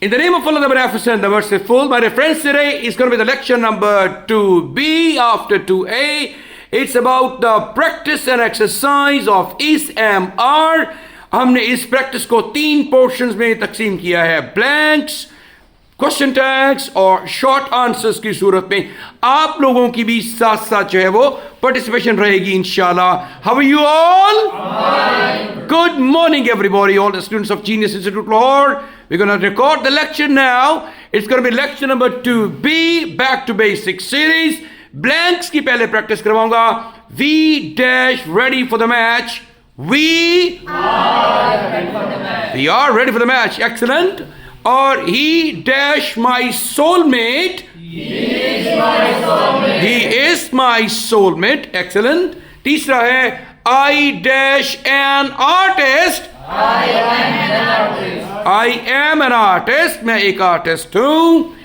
In the name of Allah the Beneficent, the Merciful, my friends, today is going to be the lecture number 2B after 2A. It's about the practice and exercise of SMR. हमने इस practice को 3 portions में तकसीम किया है, blanks, question tags और short answers की सूरत में। आप लोगों की भी साथ साथ जो है वो पार्टिसिपेशन रहेगी इंशाल्लाह। How are you all? Good morning everybody, all the students of Genius Institute Lahore. We're going to record the lecture now. It's going to be lecture number 2B, back to basic series. Blanks की पहले practice करवाऊंगा। We dash ready for the match. We are ready for the match. We are ready for the match. Excellent. और he dash my soulmate. He is my soulmate. He is my soulmate. Excellent. तीसरा है I dash an artist. I am an artist. I am an artist. मैं एक artist हूँ।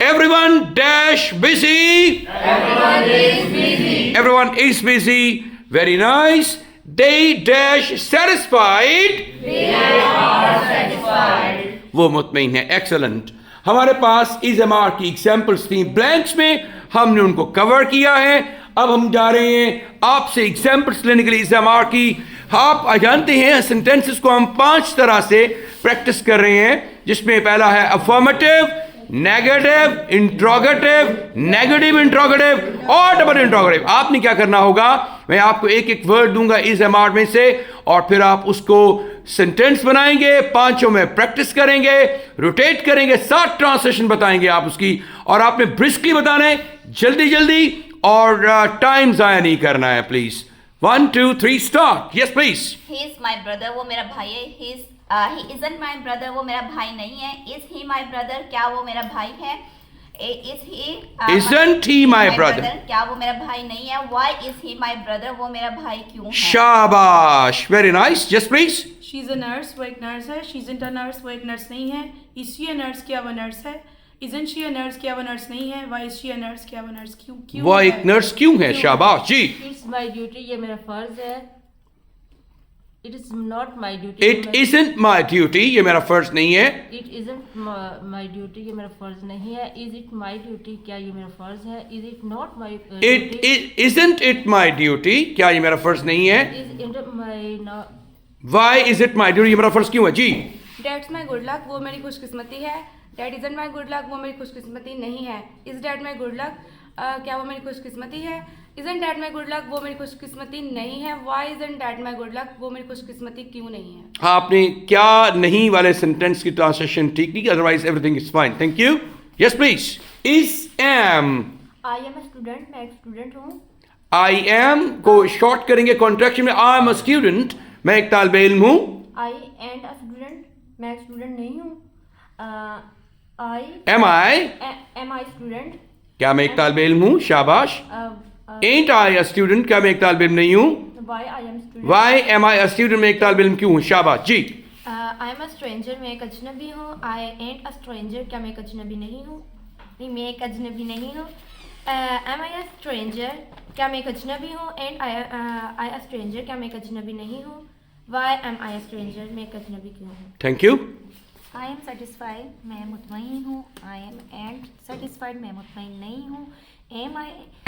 Everyone dash busy. Everyone is busy. Everyone is busy. Very nice. They dash satisfied. They are satisfied. वो मुतमईन है। Excellent. हमारे पास इज़मार की examples थी blanks में, हमने उनको कवर किया है। अब हम जा रहे हैं आपसे एग्जाम्पल्स लेने के लिए इज़मार की। आप जानते हैं सेंटेंसेस को हम 5 तरह से प्रैक्टिस कर रहे हैं, जिसमें पहला है affirmative, negative, interrogative, negative interrogative और डबल इंट्रोगेटिव। आपने क्या करना होगा, मैं आपको एक एक वर्ड दूंगा इस एमआर में से और फिर आप उसको सेंटेंस बनाएंगे, 5 में प्रैक्टिस करेंगे, रोटेट करेंगे, 7 ट्रांसलेशन बताएंगे आप उसकी, और आपने ब्रिस्कली बताना है, जल्दी जल्दी, और टाइम जाया नहीं करना है please. 1 2 3 start. Yes please. He is my brother, वो मेरा भाई है। He isn't my brother, वो मेरा भाई नहीं है। Is he my brother, क्या वो मेरा भाई है? Isn't he my brother, क्या वो मेरा भाई नहीं है? Why is he my brother, वो मेरा भाई क्यों है? शाबाश, very nice. Yes please. She's a nurse, वो एक नर्स है। She isn't a nurse, वो एक नर्स नहीं है। Is she a nurse, क्या वो नर्स है? Isn't she a nurse, क्या वो नर्स नहीं है? Why is she a nurse, क्या वो नर्स क्यों वो एक नर्स क्यों है? शाबाश जी। It's my duty, ये मेरा फर्ज है। It is not my duty. It isn't my duty, ये मेरा फर्ज नहीं है। It isn't my duty, ये मेरा फर्ज नहीं है। Is it my duty, क्या ये मेरा फर्ज है? Is it not my duty? Isn't it my duty, क्या ये मेरा फर्ज नहीं है? Is it my Why is it my duty, ये मेरा फर्ज क्यों है? जी। That's my good luck, वो मेरी खुशकिस्मती है। That isn't my good luck, वो मेरी खुशकिस्मती नहीं है। Is that my good luck, क्या वो मेरी खुशकिस्मती है? Isn't that my good luck, वो मेरी खुशकिस्मती नहीं है। Why isn't that my good luck, वो मेरी खुशकिस्मती क्यों नहीं है? आपने क्या नहीं वाले सेंटेंस की ट्रांसलेशन ठीक नहीं, otherwise everything is fine. Thank you. Yes please. Is am. I am a student, मैं एक स्टूडेंट हूँ। आई एम को शॉर्ट करेंगे कॉन्ट्रैक्शन में, आई एम अ स्टूडेंट, मैं एक तालिब इल्म हूँ। I and a student, मैं एक स्टूडेंट नहीं हूँ। Am I? Am I student? क्या मैं एक तालिब इल्म हूँ? शाबाश। Ain't I a student, क्या मैं एक तालिब इल्म नहीं हूँ? Why I am student? Why am I a student, मैं एक तालिब इल्म क्यों हूँ? शाबाश जी। I am a stranger, मैं एक अजनबी हूँ। I ain't a stranger, क्या मैं एक अजनबी नहीं हूँ? नहीं, मैं एक अजनबी नहीं हूँ। Am I a stranger, क्या मैं एक अजनबी हूँ? Ain't I a stranger, क्या मैं एक अजनबी नहीं हूँ? Why am I a stranger, मैं एक अजनबी क्यों हूँ? Thank you. I am satisfied, मैं मुतमईन हूँ। I am and satisfied, मैं मुतमईन नहीं हूँ।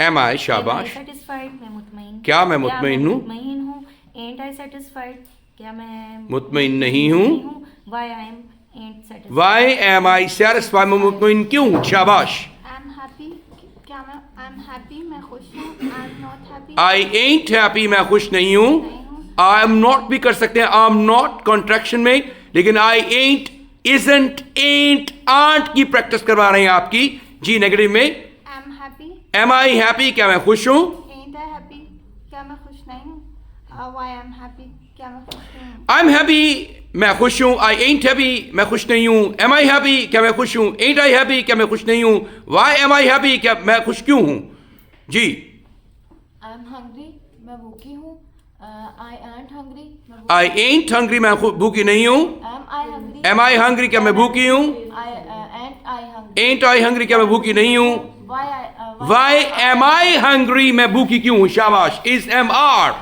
Am I? शाबाश। satisfied, मैं मुतमईन। क्या मैं मुतमईन हूँ? मुतमईन हूँ। Ain't I satisfied, क्या मैं मुतमईन नहीं हूँ? Why I am ain't satisfied, Why am I satisfied, मैं मुतमईन क्यों हूँ? शाबाश। I'm happy, क्या मैं I'm happy, मैं खुश हूँ। I'm not happy, I ain't happy, मैं खुश नहीं हूँ। I am not भी कर सकते हैं, I am not कॉन्ट्रैक्शन में, लेकिन I ain't, isn't, ain't, aren't की प्रैक्टिस करवा रहे हैं आपकी। जी नेगेटिव में I'm happy, am I happy, क्या मैं खुश हूँ? ain't I happy, क्या मैं खुश नहीं हूँ। Why I'm happy, क्या मैं खुश नहीं हूँ। I'm happy, मैं खुश हूँ। I ain't happy, मैं खुश नहीं हूँ। Am I happy, क्या मैं खुश हूँ? Ain't I happy, क्या मैं खुश नहीं हूँ? Why am I happy, क्या मैं खुश क्यों हूँ? जी। I am hungry, मैं भूखी हूँ। I ain't hungry, I ain't hungry, मैं भूखी नहीं हूँ। Am I hungry? Am I hungry, क्या मैं भूखी हूँ? Ain't I hungry? Ain't I hungry, क्या मैं भूखी नहीं हूँ? Why am I hungry, मैं भूखी क्यों हूँ? शाबाश। Is am are।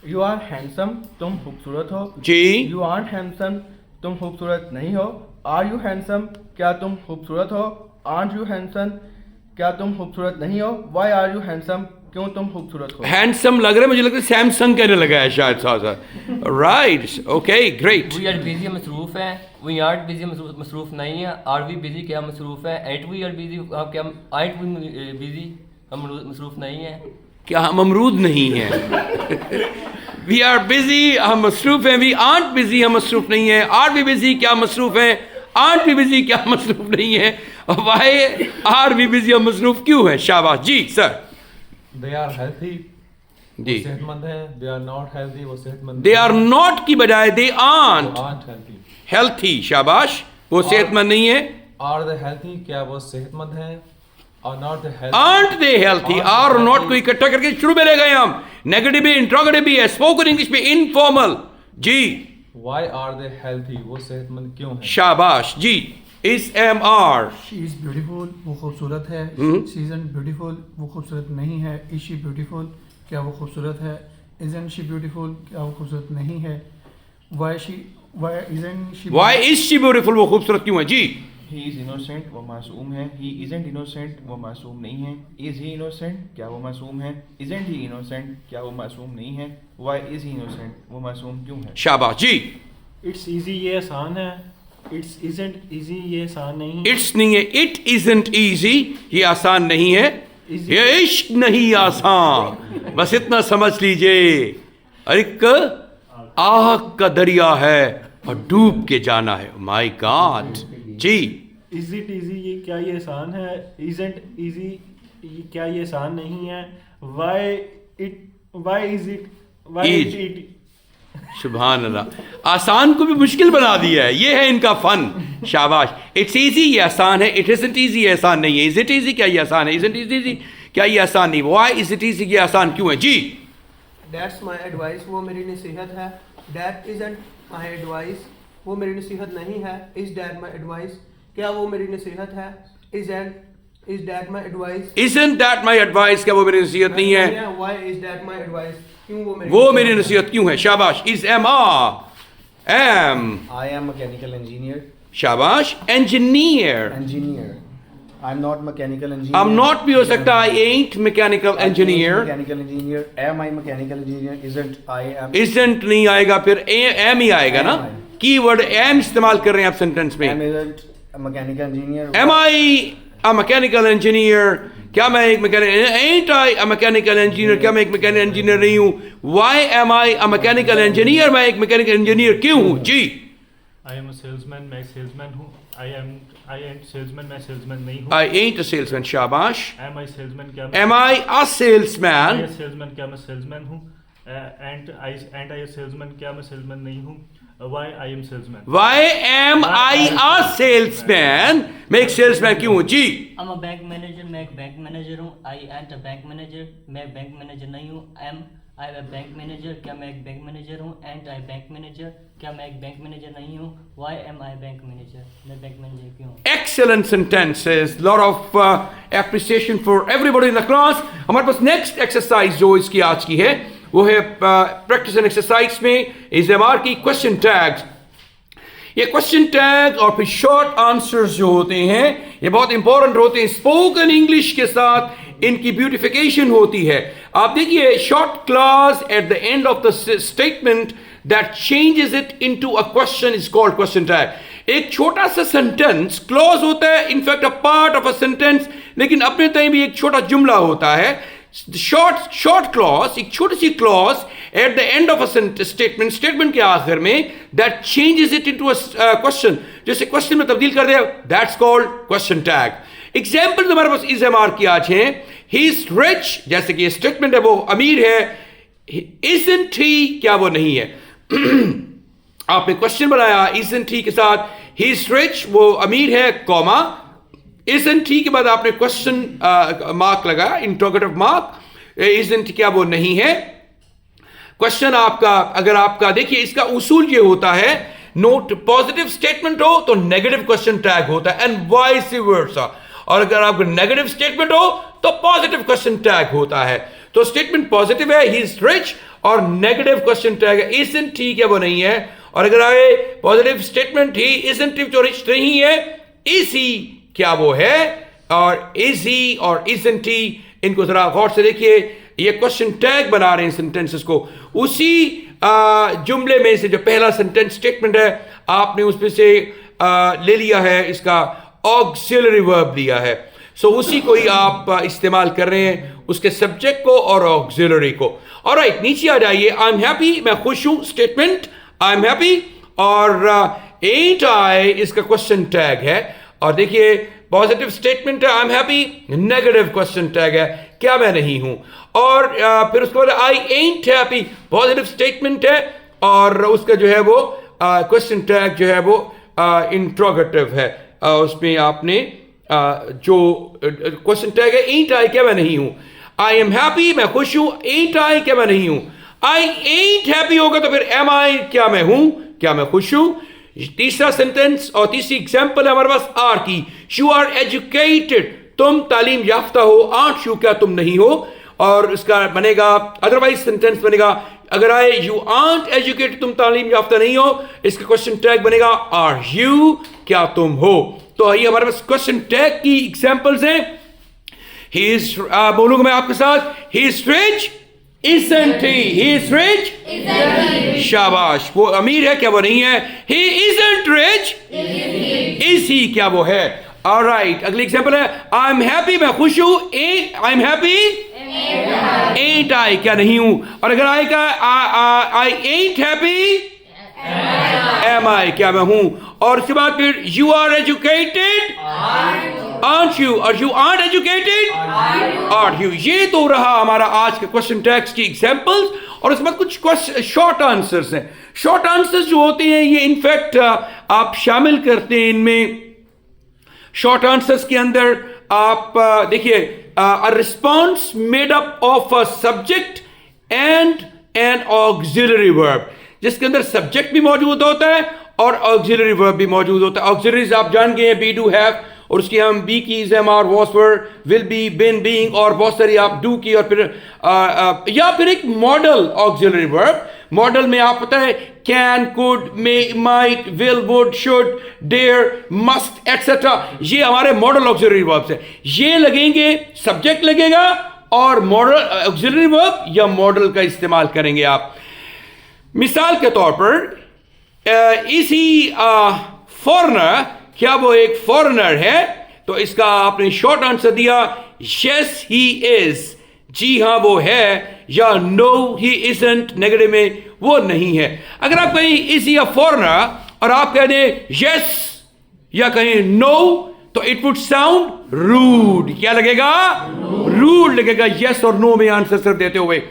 You are handsome, तुम खूबसूरत हो। जी। You aren't handsome, तुम खूबसूरत नहीं हो। आर यू हैंडसम, क्या तुम खूबसूरत हो। आर्ट यू हैंडसम, क्या तुम खूबसूरत नहीं हो। वाई आर यू हैंडसम, क्यों तुम खूबसूरत हो। हैंडसम लग रहा है, मुझे लगता है सैमसंग कहने लगा है शायद सा। Right, okay, great. We are busy मसरूफ है। वी आर्ट बिजी मसरूफ नहीं है। आर वी बिजी क्या मसरूफ है। एट वी आर बिजी क्या आर्ट वी बिजी हम मसरूफ नहीं है। क्या हम अमरूद नहीं हैं? वी आर बिजी, हम मसरूफ हैं। वी आर्ट बिजी, हम मसरूफ नहीं हैं। आर वी बिजी, क्या मसरूफ हैं। आर्ट वी बिजी, क्या मसरूफ नहीं है। वाई आर वी बिजी, हम मसरूफ क्यों हैं। शाबाश जी सर। दे आर हेल्थी, जी। सेहतमंद है। दे आर नॉट हेल्थी, वो सेहतमंद। दे आर नॉट की बजाय दे आर्ट हेल्थी। हेल्थी, शाबाश, वो सेहतमंद नहीं है। आर दे हेल्थी, क्या वो सेहतमंद है। और not they healthy, aren't they healthy. Are not को इकट्ठा करके शुरू में ले गए हम। नेगेटिव भी, इंट्रोगेटिव भी है, स्पोकन इंग्लिश में इनफॉर्मल। जी वाई आर दे हेल्थी, वो सेहतमंद क्यों है। शाबाश जी। Is am are, she is beautiful, वो खूबसूरत है। शी इज़न्ट ब्यूटीफुल, वो खूबसूरत नहीं है। इज़ शी ब्यूटीफुल, क्या वो खूबसूरत है। इज़न्ट शी ब्यूटीफुल, क्या वो खूबसूरत नहीं है। Why isn't she, why is she beautiful, वो खूबसूरत क्यों है। जी ही इज़ इनोसेंट, वो मासूम है। ही इज़न्ट इनोसेंट, वो मासूम नहीं है। इज़ ही इनोसेंट, क्या वो मासूम है। इज़न्ट ही इनोसेंट, क्या वो मासूम नहीं है। वाई इज़ ही इनोसेंट, वो मासूम क्यों है। शाबाश जी। इट्स इजी, ये आसान है। इट्स इजंट इजी, ये आसान नहीं। इट्स नहीं है, इट इजंट ईजी, ये आसान नहीं है। ये इश्क नहीं आसान, बस इतना समझ लीजिए। एक आग का दरिया है और डूब के जाना है। माय गॉड जी। इज इट इजी, ये क्या ये आसान है। इजंट इजी, क्या ये आसान नहीं है। Why is it, why Is. It. सुभान अल्लाह, आसान को भी मुश्किल बना दिया है। ये है इनका फन। शाबाश। इट्स इजी, ये आसान है। इट इजंट इजी, ये आसान नहीं है। इज इट इजी, क्या ये आसान है। इजंट इजी, क्या ये आसान नहीं। व्हाई इज इट इजी, ये आसान क्यों है। जी दैट्स माई एडवाइस, वो मेरी नसीहत है। दैट इजंट माई एडवाइस, वो मेरी नसीहत नहीं है। इज दैट माई एडवाइस, क्या वो मेरी नसीहत है। Is that my advice, isn't that my advice, क्या वो मेरी नसीहत नहीं है। Why is that my advice, क्यों वो मेरी नसीहत क्यों है। शाबाश। Is am are am, I am mechanical engineer. शाबाश। Engineer, Engineer. I'm not mechanical engineer. I'm not भी हो सकता। I ain't mechanical I ain't engineer। mechanical engineer. Am I mechanical engineer? Isn't I am. isn't नहीं आएगा, फिर M ही आएगा ना। Am keyword M इस्तेमाल कर रहे हैं आप सेंटेंस में। Am isn't a mechanical engineer. Am I a mechanical engineer? क्या मैं एक mechanical, ain't I a mechanical engineer? क्या मैं एक मैकेनिकल इंजीनियर नहीं हूँ। Why am I a mechanical engineer? मैं एक मैकेनिकल इंजीनियर क्यों हूँ। जी आई एम अ सेल्समैन, मैं सेल्समैन हूँ। आई एम सेल्समैन, मैं सेल्समैन नहीं हूँ। I ain't a salesman, शाबाश। एम आई सेल्समैन, क्या Am I a salesman? Salesman, क्या मैं सेल्समैन हूँ। एंड आई सेल्समैन, क्या मैं सेल्समैन नहीं हूँ। Why I am salesman, Why am I a salesman? मैं एक सेल्समैन क्यों हूँ। जी I'm a बैंक मैनेजर, मैं एक बैंक मैनेजर हूँ। I ain't a bank manager, मैं बैंक मैनेजर नहीं हूँ। Am I a bank manager, क्या मैं एक बैंक मैनेजर हूँ। Ain't I बैंक मैनेजर, क्या मैं एक बैंक मैनेजर नहीं हूँ। Why am I bank manager, मैं बैंक मैनेजर क्यों हूँ। excellent sentences, lot of appreciation for everybody in the class। हमारे पास next exercise जो इसकी आज की है वो है practice and exercise में इस एमआर की question tags। ये क्वेश्चन टैग और फिर शॉर्ट आंसर्स जो होते हैं ये बहुत इंपॉर्टेंट होते हैं। स्पोकन इंग्लिश के साथ इनकी ब्यूटिफिकेशन होती है। आप देखिए, short clause at the end of the statement that changes it into a question is called question tag. एक छोटा सा सेंटेंस क्लॉज होता है, in fact a part of a sentence, लेकिन अपने तय भी एक छोटा जुमला होता है। शॉर्ट क्लॉज, एक छोटी सी clause at the end of a statement के आखिर में that changes it into a question, जैसे क्वेश्चन में तब्दील कर दिया, that's called question tag. Example हमारे पास इस एमआर की आज हैं। ही इज रिच, जैसे कि स्टेटमेंट है वो अमीर है। इजंट ही, क्या वो नहीं है। आपने क्वेश्चन बनाया इजंट ही के साथ, ही इज रिच, वो अमीर है, कॉमा इजंट ही के बाद आपने क्वेश्चन मार्क लगाया, इंटरोगेटिव मार्क। इजंट क्या वो नहीं है। क्वेश्चन आपका, अगर आपका देखिए इसका उसूल ये होता है, नोट पॉजिटिव स्टेटमेंट हो तो नेगेटिव क्वेश्चन टैग होता है एंड वाइस वर्सा, और अगर आपका नेगेटिव स्टेटमेंट हो तो पॉजिटिव क्वेश्चन टैग होता है। तो स्टेटमेंट पॉजिटिव है, ही इज रिच, और नेगेटिव क्वेश्चन टैग है इजंट ही, क्या वो नहीं है। और अगर आए पॉजिटिव स्टेटमेंट ही इजंट जो रिच नहीं है, इज ही क्या वो है, और इज ही और इजंट ही, इनको जरा गौर से देखिए, ये क्वेश्चन टैग बना रहे हैं सेंटेंसेस को। उसी जुमले में से जो पहला सेंटेंस स्टेटमेंट है आपने उसमें से ले लिया है, इसका ऑक्सिलरी वर्ब लिया है। सो उसी को ही आप इस्तेमाल कर रहे हैं, उसके सब्जेक्ट को और ऑक्सिलरी को। ऑलराइट, नीचे आ जाइए। आई एम हैप्पी, मैं खुश हूं, स्टेटमेंट आई एम हैप्पी, और एंट आई इसका क्वेश्चन टैग है। और देखिए पॉजिटिव स्टेटमेंट है I am happy, negative question tag है क्या मैं नहीं हूं। और फिर उसके बाद आई एंट हैप्पी, पॉजिटिव स्टेटमेंट है, और उसका जो है वो क्वेश्चन टैग जो है वो इंट्रोगेटिव है। उसमें आपने जो क्वेश्चन टैग है एंट आई क्या मैं नहीं हूं। आई एम हैप्पी, मैं खुश हूं, एंट आई क्या मैं नहीं हूं। आई एंट हैप्पी होगा तो फिर एम आई क्या मैं हूं, क्या मैं खुश हूं। तीसरा सेंटेंस और तीसरी एग्जांपल है हमारे पास आर की। यू आर एजुकेटेड, तुम तालीम याफ्ता हो, आर्ट यू क्या तुम नहीं हो। और इसका बनेगा अदरवाइज सेंटेंस बनेगा अगर आए यू आर्ट एजुकेटेड, तुम तालीम याफ्ता नहीं हो, इसका क्वेश्चन टैग बनेगा आर यू क्या तुम हो। तो ये हमारे पास क्वेश्चन टैग की एग्जांपल्स हैं। ही इज, बोलूंगा मैं आपके साथ, he is rich isn't he? He is rich? Isn't he? शाबाश, वो अमीर है क्या वो नहीं है। He isn't rich? Is he क्या वो है। Alright, अगली एग्जांपल है I'm happy, मैं खुश हूँ, I'm happy? Ain't I क्या नहीं हूँ। और अगर आएगा I ain't happy? Am I क्या मैं हूँ। और उसके बाद फिर you are educated? Aren't you? और you aren't educated? Aren't you? ये तो रहा हमारा आज के क्वेश्चन टैग्स की एग्जांपल्स। और उसके बाद कुछ शॉर्ट आंसर्स हैं। शॉर्ट आंसर्स जो होते हैं ये इनफैक्ट आप शामिल करते हैं इनमें। शॉर्ट आंसर्स के अंदर आप देखिए a response made up of a subject and N auxiliary verb, जिसके अंदर सब्जेक्ट भी मौजूद होता है और ऑक्सिलरी वर्ब भी मौजूद होता है। ऑक्सिलरीज आप जान गए हैं, बी, डू, हैव, और उसकी हम बी की, am, are, was, were, will be, been, being, और बहुत सारी आप डू की, और फिर या फिर एक मॉडल ऑक्सिलरी वर्ब। मॉडल में आप पता है can, could, may, might, will, would, should, dare, must etcetera, ये हमारे मॉडल ऑक्सिलरी वर्ब्स हैं। ये लगेंगे, सब्जेक्ट लगेगा और मॉडल ऑक्सिलरी वर्ब या मॉडल का इस्तेमाल करेंगे आप। मिसाल के तौर पर इसी फॉरेनर, क्या वो एक फॉरेनर है, तो इसका आपने शॉर्ट आंसर दिया यस ही इज, जी हां वो है, या नो ही इजंट, नेगेटिव में वो नहीं है। अगर आप कहें इज ही अ फॉरेनर और आप कह दें यस या कहें नो, तो इट वुड साउंड रूड। क्या लगेगा? रूड लगेगा यस और नो में आंसर सिर्फ देते हुए।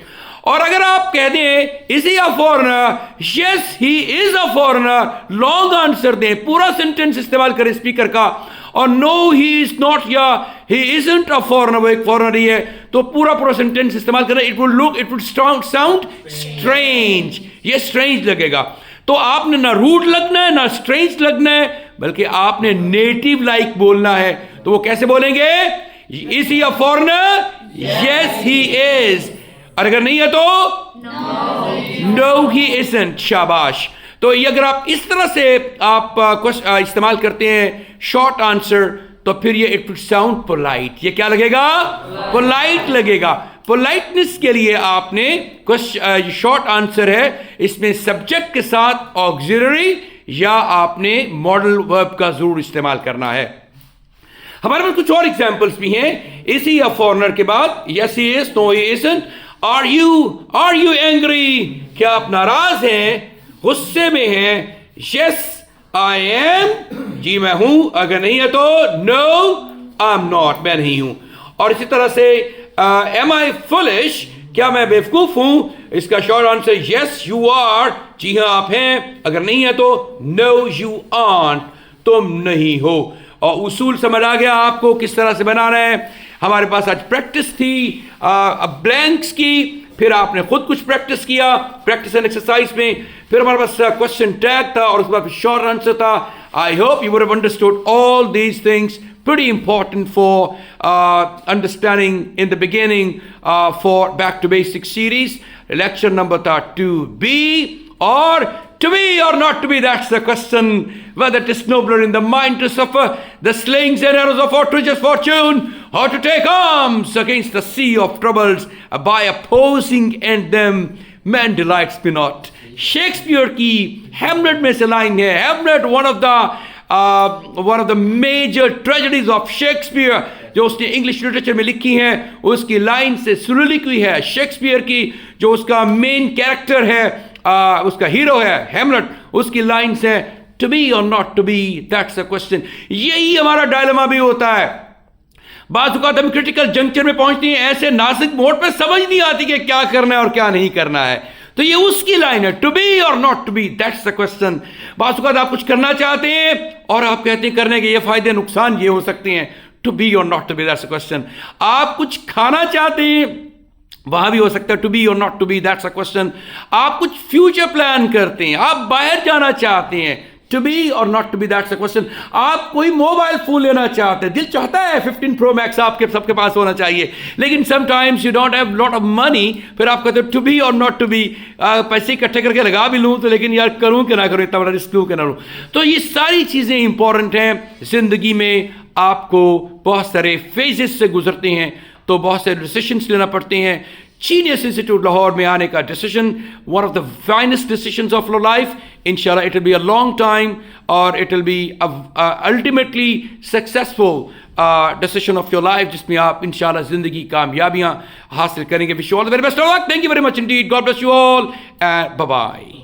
और अगर आप कह दें is he a foreigner, yes he is a foreigner, long answer दें, पूरा सेंटेंस इस्तेमाल करें स्पीकर का, और नो ही इज नॉट या ही इजंट अ फॉरेनर, वो एक फॉरेनर ही है, तो पूरा सेंटेंस इस्तेमाल करें। इट वुड साउंड स्ट्रेंज, ये स्ट्रेंज लगेगा। तो आपने ना रूड लगना है ना स्ट्रेंज लगना है, बल्कि आपने नेटिव लाइक बोलना है। तो वो कैसे बोलेंगे? Is he a foreigner? Yes he is. और अगर नहीं है तो नो ही इजंट। शाबाश। तो ये अगर आप इस तरह से आप इस्तेमाल करते हैं शॉर्ट आंसर, तो फिर ये इट वुड साउंड पोलाइट। ये क्या लगेगा? पोलाइट लगेगा। पोलाइटनेस के लिए आपने शॉर्ट आंसर है, इसमें सब्जेक्ट के साथ ऑक्सिलरी या आपने मॉडल वर्ब का जरूर इस्तेमाल करना है। हमारे पास कुछ और एग्जांपल्स भी हैं। इसी अ फॉरेनर के बाद yes he is, no he isn't, are you angry, क्या आप नाराज हैं, गुस्से में हैं, यस आई एम, जी मैं हूं, अगर नहीं है तो नो आई एम नॉट, मैं नहीं हूं। और इसी तरह से एम आई फुलिश, क्या मैं बेवकूफ हूं, इसका short answer yes you are, जी हां आप हैं, अगर नहीं है तो नो यू आर्ट, तुम नहीं हो। और उसूल समझ आ गया आपको किस तरह से बनाना है। हमारे पास आज प्रैक्टिस थी ब्लैंक्स की, फिर आपने खुद कुछ प्रैक्टिस किया प्रैक्टिस एंड एक्सरसाइज में, फिर हमारे पास क्वेश्चन टैग था और उसके बाद शॉर्ट आंसर था। I hope you would have understood all these things, pretty important for understanding in the beginning for Back to Basics series. Lecture number था 2B, और To be or not to be, that's the question. Whether it is nobler in the mind to suffer the slings and arrows of outrageous fortune, or to take arms against the sea of troubles by opposing and them, man delights me not. Shakespeare की Hamlet में से line है. Hamlet one of the major tragedies of Shakespeare जो उसने English literature में लिखी हैं, उसकी लाइन से सुलिक्वी है. शेक्सपियर की जो उसका मेन कैरेक्टर है, उसका हीरो है हैमलेट, उसकी लाइन्स हैं to be or not to be, that's a question. यही हमारा डायलेमा भी होता है. बाज़ औक़ात हम क्रिटिकल जंक्चर में पहुंचते हैं, ऐसे नासिक मोड पे समझ नहीं आती कि क्या करना है और क्या नहीं करना है. तो ये उसकी लाइन है, to be or not to be, that's the question. बाज़ औक़ात आप कुछ करना चाहते हैं और आप कहते हैं करने के ये फायदे नुकसान ये हो सकते हैं. To be or not to be, that's the question. आप कुछ खाना चाहते हैं, वहां भी हो सकता है to be or not to be, that's a question. आप कुछ फ्यूचर प्लान करते हैं, आप बाहर जाना चाहते हैं, to be or not to be, that's a question. आप कोई मोबाइल फोन लेना चाहते हैं, दिल चाहता है 15 Pro Max आपके सबके पास होना चाहिए, लेकिन sometimes you don't have lot of money. फिर आप कहते हो to be or not to B, पैसे इकट्ठे करके लगा भी लूँ तो लेकिन यार करूँ कि ना करूँ, इतना बड़ा रिस्क लूँ कि ना लूँ. तो ये सारी चीज़ें इंपॉर्टेंट हैं. जिंदगी में आपको बहुत सारे फेजेस से गुजरते हैं तो बहुत सारे डिसीजंस लेना पड़ते हैं. Genius Institute लाहौर में आने का decision, one of the finest decisions of your life. इंशाल्लाह it will be a long time और it will be ultimately successful decision of your life, जिसमें आप इंशाल्लाह जिंदगी कामयाबियां हासिल करेंगे. Wish you all the very best of luck. Thank you very much indeed. God bless you all and bye bye.